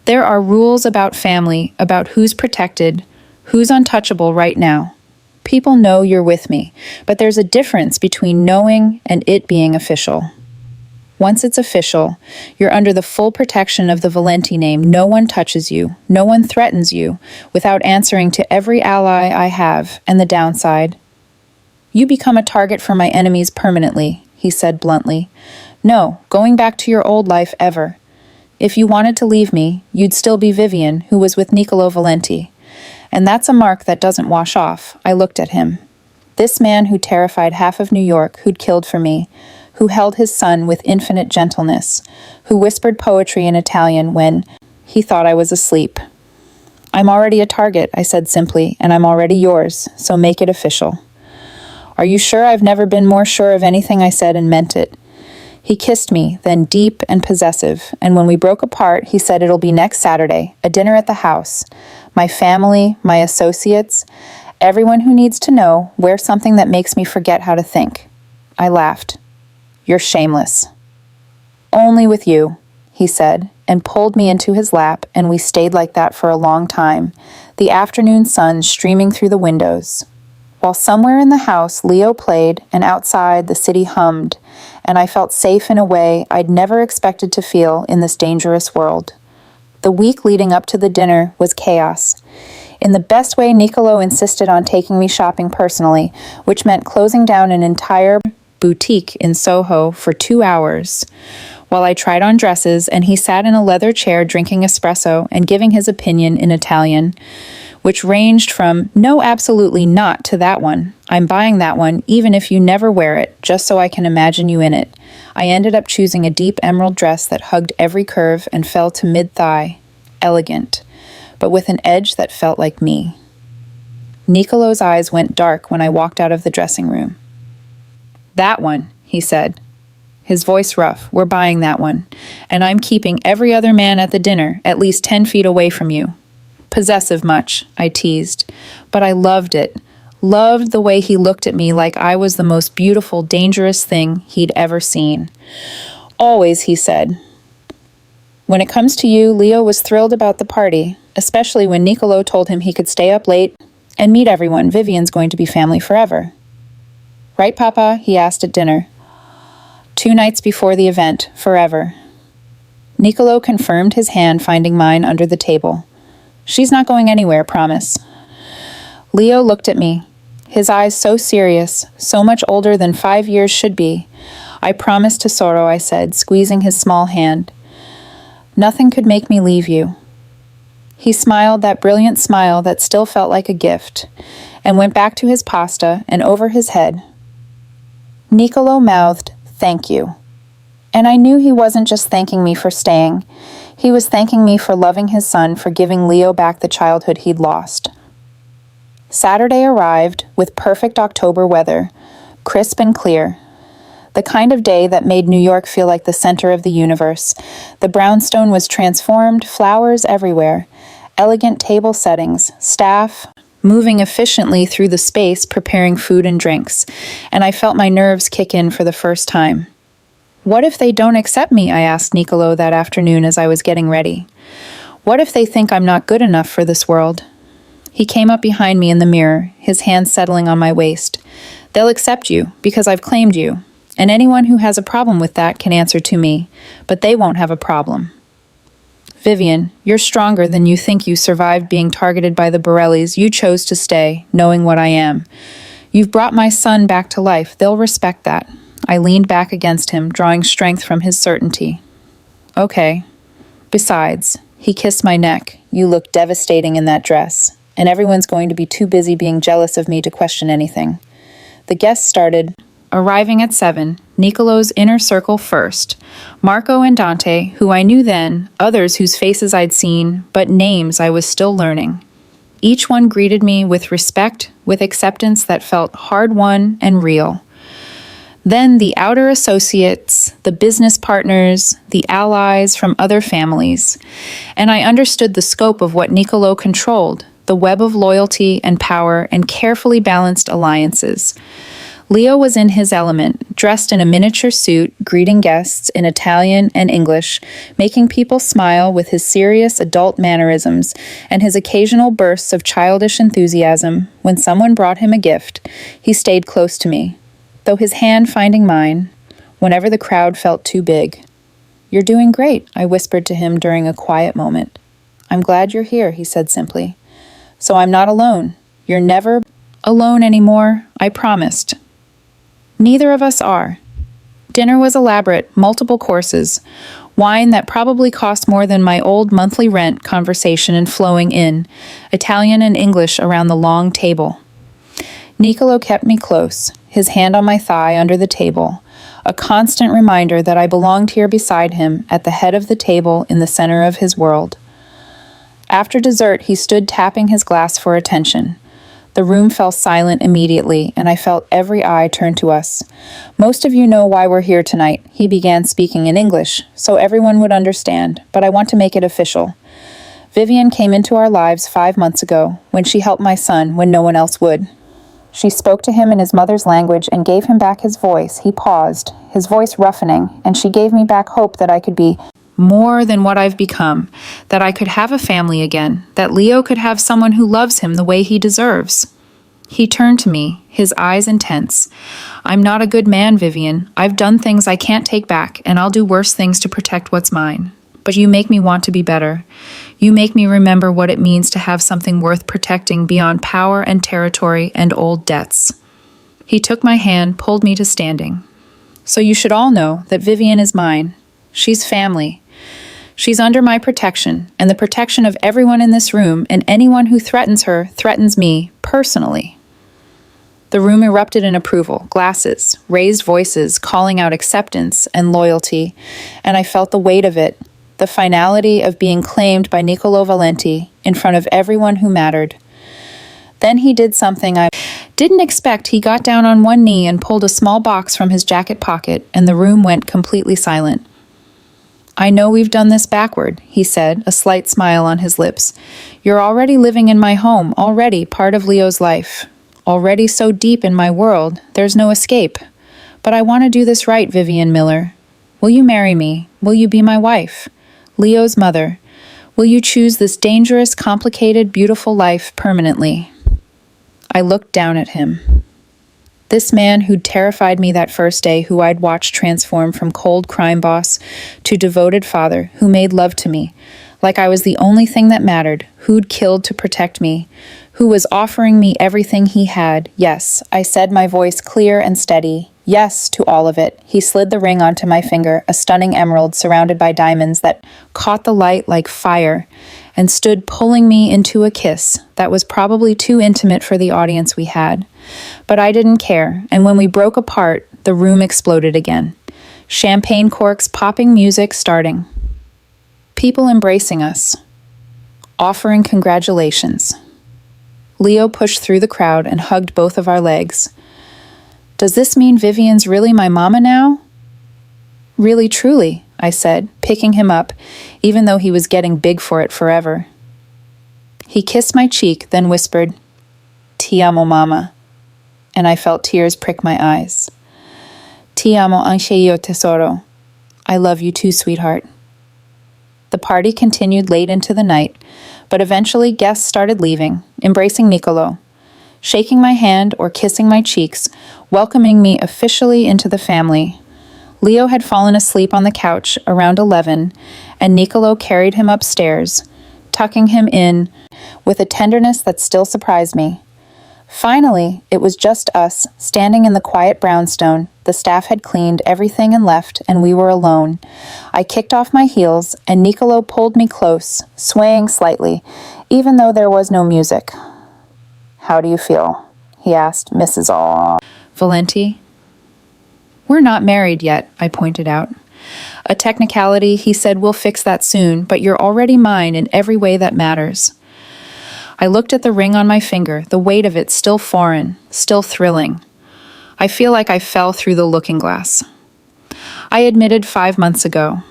A: There are rules about family, about who's protected, who's untouchable right now. People know you're with me, but there's a difference between knowing and it being official. Once it's official, you're under the full protection of the Valenti name. No one touches you, no one threatens you, without answering to every ally I have, and the downside. You become a target for my enemies permanently, he said bluntly. No, going back to your old life ever. If you wanted to leave me, you'd still be Vivian, who was with Niccolo Valenti. And that's a mark that doesn't wash off. I looked at him. This man who terrified half of New York, who'd killed for me, who held his son with infinite gentleness, who whispered poetry in Italian when he thought I was asleep. I'm already a target, I said simply, and I'm already yours, so make it official. Are you sure? I've never been more sure of anything I said and meant it. He kissed me, then deep and possessive, and when we broke apart, he said it'll be next Saturday, a dinner at the house. My family, my associates, everyone who needs to know, wear something that makes me forget how to think. I laughed. You're shameless. Only with you, he said, and pulled me into his lap, and we stayed like that for a long time, the afternoon sun streaming through the windows. While somewhere in the house Leo played, and outside the city hummed, and I felt safe in a way I'd never expected to feel in this dangerous world. The week leading up to the dinner was chaos. In the best way, Niccolo insisted on taking me shopping personally, which meant closing down an entire boutique in Soho for 2 hours, while I tried on dresses and he sat in a leather chair drinking espresso and giving his opinion in Italian, which ranged from, no, absolutely not, to that one. I'm buying that one, even if you never wear it, just so I can imagine you in it. I ended up choosing a deep emerald dress that hugged every curve and fell to mid-thigh. Elegant, but with an edge that felt like me. Niccolo's eyes went dark when I walked out of the dressing room. That one, he said, his voice rough. We're buying that one, and I'm keeping every other man at the dinner at least 10 feet away from you. Possessive much, I teased, but I loved it. Loved the way he looked at me like I was the most beautiful, dangerous thing he'd ever seen. Always, he said. When it comes to you, Leo was thrilled about the party, especially when Niccolo told him he could stay up late and meet everyone. Vivian's going to be family forever. Right, Papa? He asked at dinner. 2 nights before the event, forever. Niccolo confirmed, his hand finding mine under the table. She's not going anywhere, promise. Leo looked at me, his eyes so serious, so much older than 5 years should be. I promise tesoro, I said, squeezing his small hand. Nothing could make me leave you. He smiled that brilliant smile that still felt like a gift, and went back to his pasta and over his head. Niccolo mouthed, "Thank you." And I knew he wasn't just thanking me for staying. He was thanking me for loving his son, for giving Leo back the childhood he'd lost. Saturday arrived with perfect October weather, crisp and clear. The kind of day that made New York feel like the center of the universe. The brownstone was transformed, flowers everywhere, elegant table settings, staff moving efficiently through the space preparing food and drinks, and I felt my nerves kick in for the first time. What if they don't accept me? I asked Niccolo that afternoon as I was getting ready. What if they think I'm not good enough for this world? He came up behind me in the mirror, his hand settling on my waist. They'll accept you because I've claimed you. And anyone who has a problem with that can answer to me, but they won't have a problem. Vivian, you're stronger than you think. You survived being targeted by the Borellis. You chose to stay, knowing what I am. You've brought my son back to life. They'll respect that. I leaned back against him, drawing strength from his certainty. Okay. Besides, he kissed my neck. You look devastating in that dress, and everyone's going to be too busy being jealous of me to question anything. The guests started, arriving at 7, Niccolo's inner circle first, Marco and Dante, who I knew then, others whose faces I'd seen, but names I was still learning. Each one greeted me with respect, with acceptance that felt hard-won and real. Then the outer associates, the business partners, the allies from other families. And I understood the scope of what Niccolo controlled, the web of loyalty and power and carefully balanced alliances. Leo was in his element, dressed in a miniature suit, greeting guests in Italian and English, making people smile with his serious adult mannerisms and his occasional bursts of childish enthusiasm. When someone brought him a gift, he stayed close to me, though his hand finding mine whenever the crowd felt too big. "You're doing great," I whispered to him during a quiet moment. "I'm glad you're here," he said simply. "So I'm not alone. You're never alone anymore, I promised." Neither of us are. Dinner was elaborate, multiple courses, wine that probably cost more than my old monthly rent, conversation and flowing in, Italian and English around the long table. Niccolo kept me close, his hand on my thigh under the table, a constant reminder that I belonged here beside him, at the head of the table in the center of his world. After dessert, he stood tapping his glass for attention. The room fell silent immediately, and I felt every eye turn to us. "Most of you know why we're here tonight," he began speaking in English, so everyone would understand, but I want to make it official. Vivian came into our lives 5 months ago, when she helped my son when no one else would. She spoke to him in his mother's language and gave him back his voice. He paused, his voice roughening, and she gave me back hope that I could be more than what I've become, that I could have a family again, that Leo could have someone who loves him the way he deserves. He turned to me, his eyes intense. "I'm not a good man, Vivian. I've done things I can't take back, and I'll do worse things to protect what's mine. But you make me want to be better. You make me remember what it means to have something worth protecting beyond power and territory and old debts." He took my hand, pulled me to standing. "So you should all know that Vivian is mine. She's family. She's under my protection, and the protection of everyone in this room, and anyone who threatens her threatens me, personally." The room erupted in approval, glasses, raised voices, calling out acceptance and loyalty, and I felt the weight of it, the finality of being claimed by Niccolo Valenti in front of everyone who mattered. Then he did something I didn't expect. He got down on one knee and pulled a small box from his jacket pocket, and the room went completely silent. "I know we've done this backward," he said, a slight smile on his lips. "You're already living in my home, already part of Leo's life, already so deep in my world, there's no escape. But I want to do this right, Vivian Miller. Will you marry me? Will you be my wife? Leo's mother. Will you choose this dangerous, complicated, beautiful life permanently?" I looked down at him. This man who'd terrified me that first day, who I'd watched transform from cold crime boss to devoted father, who made love to me, like I was the only thing that mattered, who'd killed to protect me, who was offering me everything he had. Yes, I said, my voice clear and steady. Yes to all of it. He slid the ring onto my finger, a stunning emerald surrounded by diamonds that caught the light like fire, and stood pulling me into a kiss that was probably too intimate for the audience we had. But I didn't care, and when we broke apart, the room exploded again. Champagne corks popping, music starting. People embracing us, offering congratulations. Leo pushed through the crowd and hugged both of our legs. "Does this mean Vivian's really my mama now?" "Really, truly," I said, picking him up, even though he was getting big for it forever. He kissed my cheek, then whispered, "Ti amo, mama," and I felt tears prick my eyes. "Ti amo anche io, tesoro." I love you too, sweetheart. The party continued late into the night, but eventually guests started leaving, embracing Niccolo, shaking my hand or kissing my cheeks, welcoming me officially into the family. Leo had fallen asleep on the couch around 11, and Niccolo carried him upstairs, tucking him in with a tenderness that still surprised me. Finally, it was just us, standing in the quiet brownstone. The staff had cleaned everything and left, and we were alone. I kicked off my heels, and Niccolo pulled me close, swaying slightly, even though there was no music. "How do you feel?" he asked, Mrs. Valenti. "We're not married yet," I pointed out. "A technicality," he said. "We'll fix that soon, but you're already mine in every way that matters." I looked at the ring on my finger, the weight of it still foreign, still thrilling. I feel like I fell through the looking glass. I admitted 5 months ago.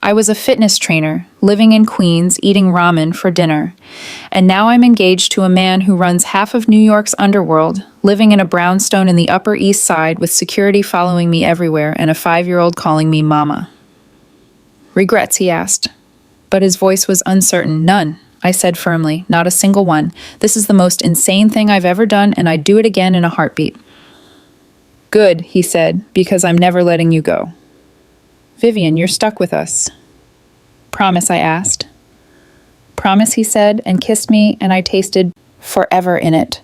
A: I was a fitness trainer, living in Queens, eating ramen for dinner. And now I'm engaged to a man who runs half of New York's underworld, living in a brownstone in the Upper East Side with security following me everywhere and a 5-year-old calling me mama. Regrets, he asked. But his voice was uncertain. None, I said firmly, not a single one. This is the most insane thing I've ever done, and I'd do it again in a heartbeat. Good, he said, because I'm never letting you go. Vivian, you're stuck with us. Promise, I asked. Promise, he said, and kissed me, and I tasted forever in it.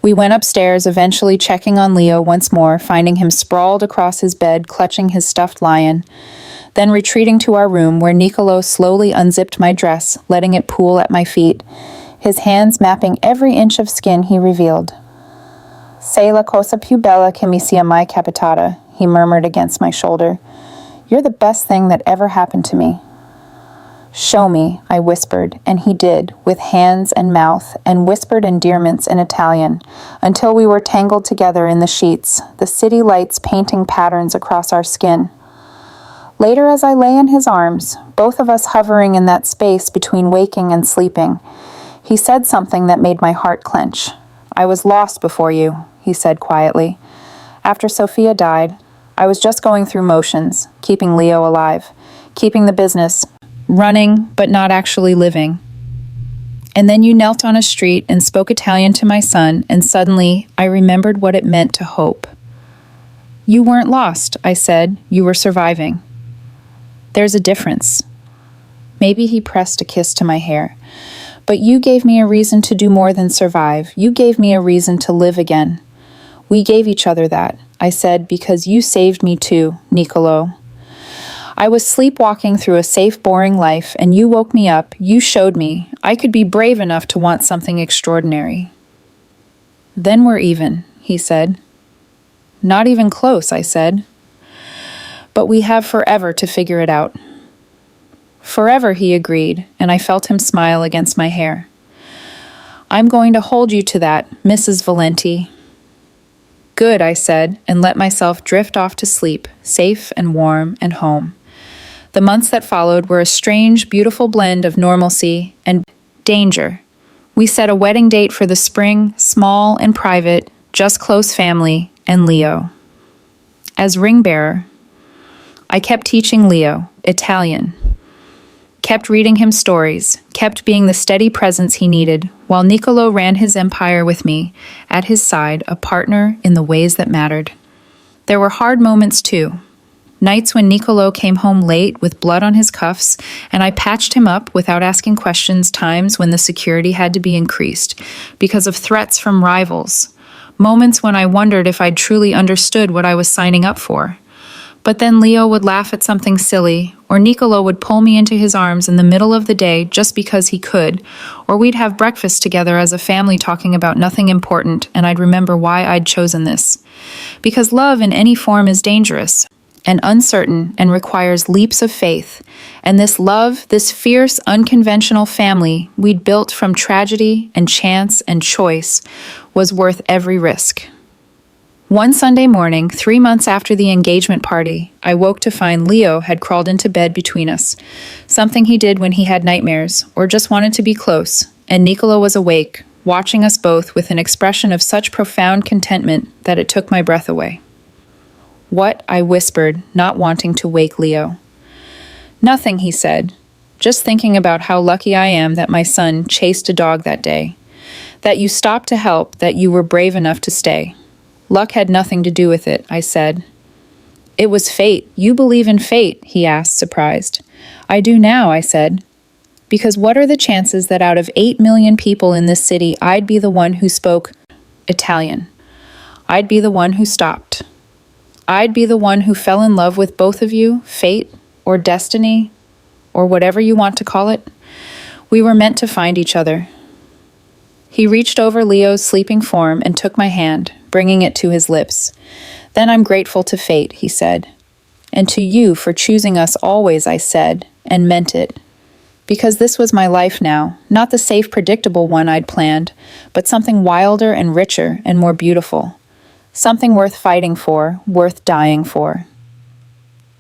A: We went upstairs, eventually checking on Leo once more, finding him sprawled across his bed, clutching his stuffed lion, then retreating to our room where Niccolò slowly unzipped my dress, letting it pool at my feet, his hands mapping every inch of skin he revealed. Sei la cosa più bella che mi sia mai capitata, he murmured against my shoulder. You're the best thing that ever happened to me. Show me, I whispered, and he did, with hands and mouth, and whispered endearments in Italian, until we were tangled together in the sheets, the city lights painting patterns across our skin. Later, as I lay in his arms, both of us hovering in that space between waking and sleeping, he said something that made my heart clench. I was lost before you, he said quietly. After Sophia died, I was just going through motions, keeping Leo alive, keeping the business, running but not actually living. And then you knelt on a street and spoke Italian to my son, and suddenly I remembered what it meant to hope. You weren't lost, I said. You were surviving. There's a difference. Maybe he pressed a kiss to my hair. But you gave me a reason to do more than survive. You gave me a reason to live again. We gave each other that, I said, because you saved me too, Niccolò. I was sleepwalking through a safe, boring life, and you woke me up. You showed me I could be brave enough to want something extraordinary. Then we're even, he said. Not even close, I said. But we have forever to figure it out. Forever, he agreed, and I felt him smile against my hair. I'm going to hold you to that, Mrs. Valenti. Good, I said, and let myself drift off to sleep, safe and warm and home. The months that followed were a strange, beautiful blend of normalcy and danger. We set a wedding date for the spring, small and private, just close family, and Leo. As ring bearer, I kept teaching Leo Italian, kept reading him stories, kept being the steady presence he needed, while Niccolò ran his empire with me, at his side, a partner in the ways that mattered. There were hard moments too. Nights when Niccolò came home late with blood on his cuffs, and I patched him up without asking questions, times when the security had to be increased because of threats from rivals, moments when I wondered if I'd truly understood what I was signing up for. But then Leo would laugh at something silly, or Niccolò would pull me into his arms in the middle of the day just because he could, or we'd have breakfast together as a family talking about nothing important, and I'd remember why I'd chosen this. Because love in any form is dangerous and uncertain and requires leaps of faith, and this love, this fierce, unconventional family we'd built from tragedy and chance and choice, was worth every risk. One Sunday morning, 3 months after the engagement party, I woke to find Leo had crawled into bed between us, something he did when he had nightmares or just wanted to be close, and Niccolò was awake, watching us both with an expression of such profound contentment that it took my breath away. What? I whispered, not wanting to wake Leo. Nothing, he said, just thinking about how lucky I am that my son chased a dog that day, that you stopped to help, that you were brave enough to stay. Luck had nothing to do with it, I said. It was fate. You believe in fate, he asked, surprised. I do now, I said. Because what are the chances that out of 8 million people in this city, I'd be the one who spoke Italian? I'd be the one who stopped. I'd be the one who fell in love with both of you, fate or destiny, or whatever you want to call it. We were meant to find each other. He reached over Leo's sleeping form and took my hand, bringing it to his lips. Then I'm grateful to fate, he said. And to you for choosing us always, I said, and meant it. Because this was my life now, not the safe, predictable one I'd planned, but something wilder and richer and more beautiful. Something worth fighting for, worth dying for.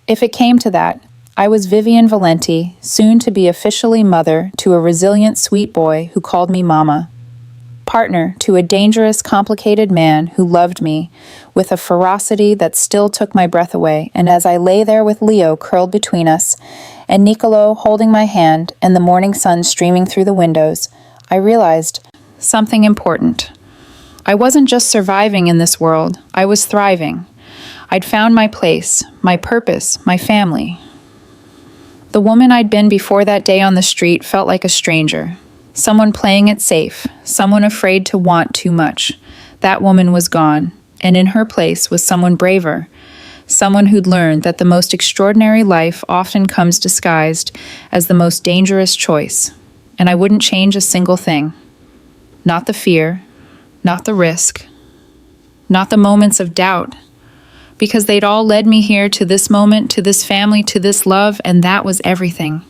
A: If it came to that, I was Vivian Valenti, soon to be officially mother to a resilient sweet boy who called me Mama. Partner to a dangerous, complicated man who loved me with a ferocity that still took my breath away, and as I lay there with Leo curled between us, and Niccolo holding my hand, and the morning sun streaming through the windows, I realized something important. I wasn't just surviving in this world, I was thriving. I'd found my place, my purpose, my family. The woman I'd been before that day on the street felt like a stranger. Someone playing it safe, someone afraid to want too much. That woman was gone, and in her place was someone braver, someone who'd learned that the most extraordinary life often comes disguised as the most dangerous choice. And I wouldn't change a single thing. Not the fear, not the risk, not the moments of doubt, because they'd all led me here to this moment, to this family, to this love, and that was everything.